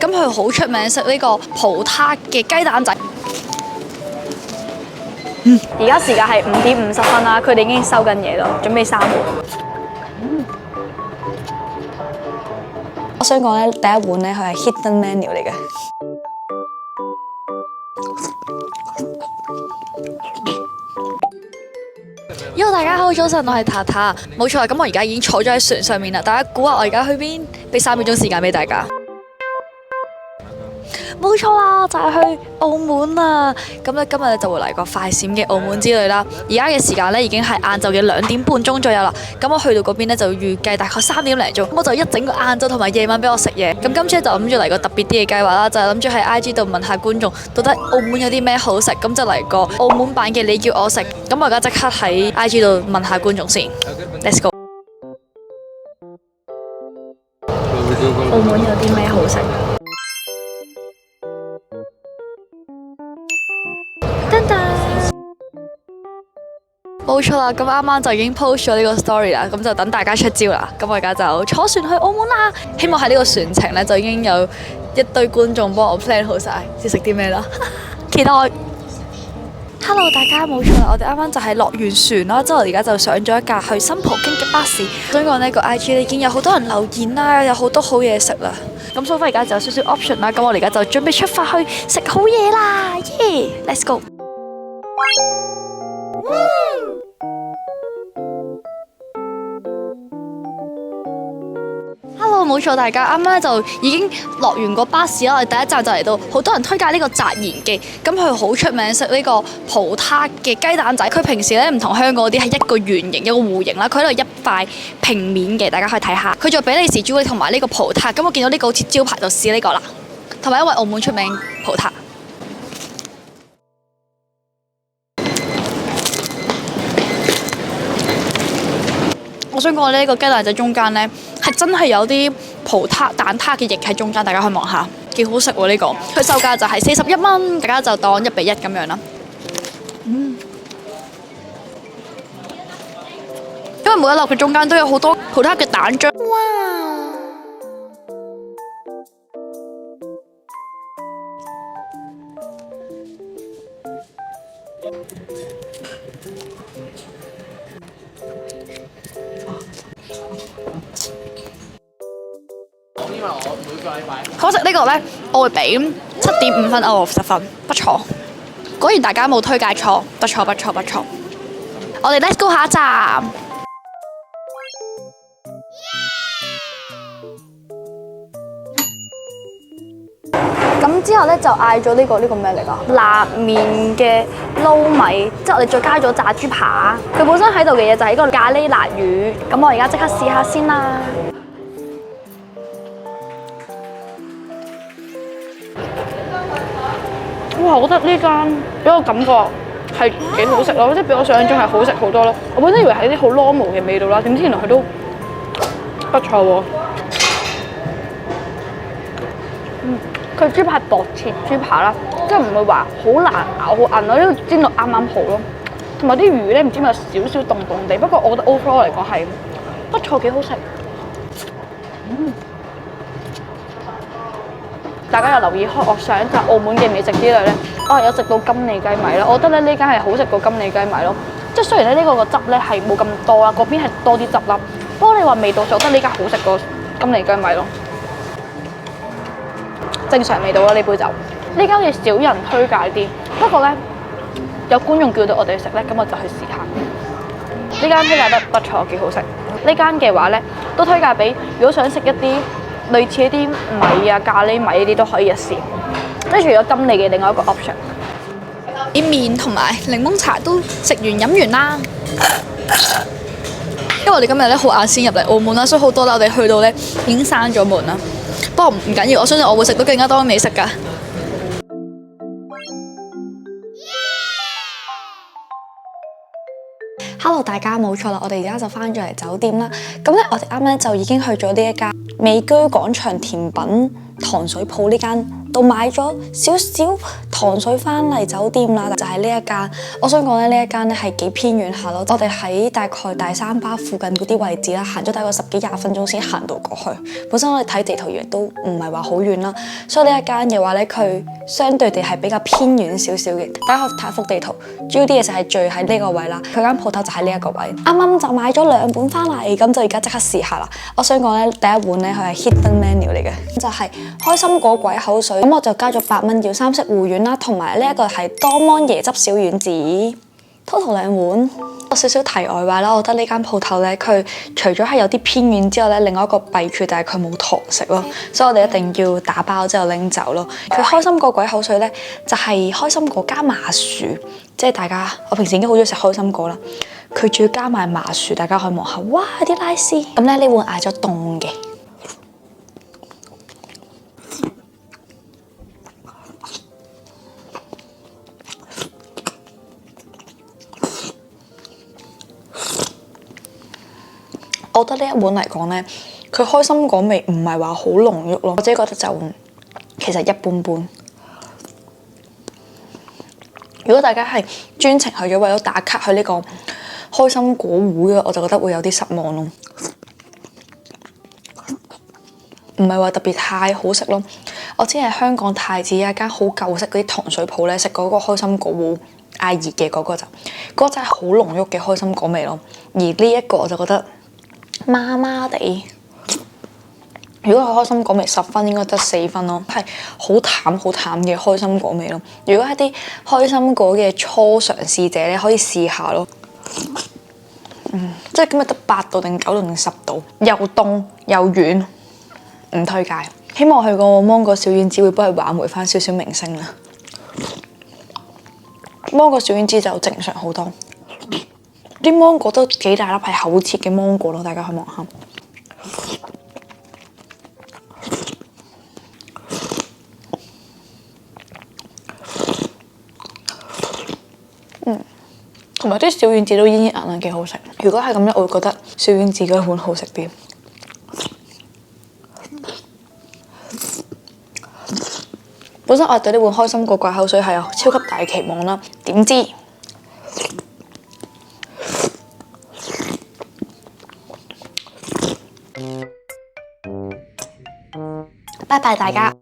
咁佢好出名食呢個葡撻嘅雞蛋仔。而家時間係5:50啦，佢哋已經收緊嘢啦，準備閂門。我想講咧，第一碗咧佢係 hidden menu 嚟嘅。大家好，早晨，我係塔塔，冇錯啦。咁我而家已經坐咗喺船上面啦。大家估下我而家去邊？俾3秒鐘時間俾大家。冇錯啦，就係去澳門啦。咁咧今日咧就會嚟個快閃嘅澳門之旅啦。而家嘅時間咧已經係晏晝嘅2點半鐘左右啦。咁我去到嗰邊咧就預計大概3點零鐘。咁我就一整個晏晝同埋夜晚俾我食嘢。咁今次就諗住嚟個特別啲嘅計劃啦，就係諗住喺 IG 度問下觀眾，到底澳門有啲咩好食？咁就嚟個澳門版嘅你叫我食。咁我而家即刻喺 IG 度問下觀眾先。Let's go。澳門有啲咩好食？冇錯啦，咁啱啱就已經 post 咗呢個 story 啦，咁就等大家出招啦。咁我而家就坐船去澳門啦，希望喺呢個船程咧就已經有一堆觀眾幫我 plan 好晒，知食啲咩啦，期待。Hello， 大家冇錯啦，我哋啱啱就係落完船啦，之後而家就上咗一架去新葡京嘅巴士。所以講呢個 IG 咧已經有好多人留言啦，有好多好嘢食啦。咁 so far 而家就有少少 option 啦，咁我哋而家就準備出發去食好嘢啦，耶 ！Let's go。Hello， 冇錯，大家啱啱就已經落完個巴士啦。我哋第一站就嚟到，好多人推介呢個澤賢記，咁佢好出名食呢個葡撻嘅雞蛋仔。佢平時咧唔同香港嗰啲係一個圓形一個弧形啦，佢喺度一塊平面嘅，大家可以睇下。佢做比利時朱古力同埋呢個葡撻，咁我見到呢個好似招牌就試呢個啦，同埋因為澳門出名葡撻。我想講呢個雞蛋仔中間呢，係真係有啲葡撻蛋撻嘅液喺中間，大家可以望下，幾好食喎呢個。佢售價就係41蚊，大家就當1:1咁樣啦。因為每一粒嘅中間都有好多葡撻嘅蛋漿。好食呢個呢，我會俾7.5分out of 10分，不錯。果然大家冇推介錯，不錯不錯不錯。我哋 let's go 下一站。咁之後呢，就嗌咗呢個咩嚟㗎？辣麵嘅撈米，之後我哋再加咗炸豬扒。佢本身喺度嘅嘢就係一個咖喱辣魚。咁我而家即刻試下先啦。哇！我覺得呢間俾我感覺係幾好食咯，即係比我想象中係好食好多咯。我本身以為係啲好 normal 嘅味道啦，點知原來佢都不錯喎。佢豬扒係薄切豬扒啦，即係唔會話好難咬好韌咯，因為煎到啱啱好咯。同埋啲魚咧唔知咪有少少凍凍地，不過我覺得 overall 嚟講係不錯，幾好食。大家有留意開我上一集澳門嘅美食之旅咧，我係有食到金利雞米啦。我覺得咧呢間係好食過金利雞米咯。即係雖然咧呢個個汁咧係冇咁多啦，嗰邊係多啲汁啦。不過你話味道就覺得呢間好食過金利雞米咯。正常味道啦呢杯酒。呢間好似少人推介啲，不過咧有觀眾叫到我哋食咧，咁我就去試下。呢間推介得不錯，幾好食。呢間嘅話咧都推介俾如果想食一啲類似一啲米啊、咖喱米呢啲都可以一試。跟住有金利嘅另外一個 option， 啲麵同埋檸檬茶都食完飲完啦。因為我哋今日咧好晏先入嚟澳門啦，所以好多啦我哋去到咧已經閂咗門啦。不過唔緊要，我相信我會食到更加多美食㗎。Hello， 大家冇錯啦，我哋而家就翻咗嚟酒店啦。咁咧，我哋啱啱就已經去咗呢一間美居廣場甜品糖水鋪呢間度買咗少少糖水翻嚟酒店啦，就係呢一間。我想講咧，呢一間咧係幾偏遠下咯。我哋喺大概大三巴附近嗰啲位置啦，行咗大概10幾20分鐘先行到過去。本身我哋睇地圖亦都唔係話好遠啦，所以呢一間嘅話咧，佢相對地係比較偏遠少少嘅。大家可以睇幅地圖，主要啲嘢就係聚喺呢個位啦。佢間鋪頭就喺呢一個位。啱啱就買咗2本翻嚟，咁就而家即刻試下啦。我想講咧，第一碗咧佢係 hidden menu 嚟嘅，就係開心果鬼口水。咁我就加咗8蚊要3色芋丸啦，同埋呢一個係多芒椰汁小丸子。total 2碗。有少少題外話啦，我覺得呢間鋪頭咧，佢除咗係有啲偏遠之外咧，另外一個弊缺就係佢冇糖食咯，所以我哋一定要打包之後拎走咯。佢開心果鬼口水咧，就係開心果加麻薯，即係大家我平時已經好中意食開心果啦，佢仲要加埋麻薯，大家可以望下，哇啲拉絲。咁咧呢碗嗌咗凍嘅。我覺得呢一碗嚟講咧，佢開心果味唔係話好濃郁咯，我自己覺得就其實一般般。如果大家係專程去咗為咗打卡去呢個開心果壺嘅，我就覺得會有啲失望咯，唔係話特別太好食咯。我之前喺香港太子有一間好舊式嗰啲糖水鋪咧，食嗰個開心果壺嗌熱嘅嗰個就，嗰個真係好濃郁嘅開心果味咯。而呢一個我就覺得麻麻地，如果係開心果味10分，應該得4分咯，係好淡嘅開心果味咯。如果係啲開心果嘅初嘗試者咧，可以試下咯。即係今日得8度定9度定10度，又凍又軟，唔推介。希望佢個芒果小丸子會幫佢挽回翻少少名聲啦。芒果小丸子就正常好多。啲芒果都幾大粒，係厚切嘅芒果咯，大家可以望下。同埋啲小丸子都煙煙韌韌，幾好食。如果係咁咧，我會覺得小丸子嗰碗好食啲。本身我對呢碗開心果鬼口水係有超級大期望啦，點知拜拜大家。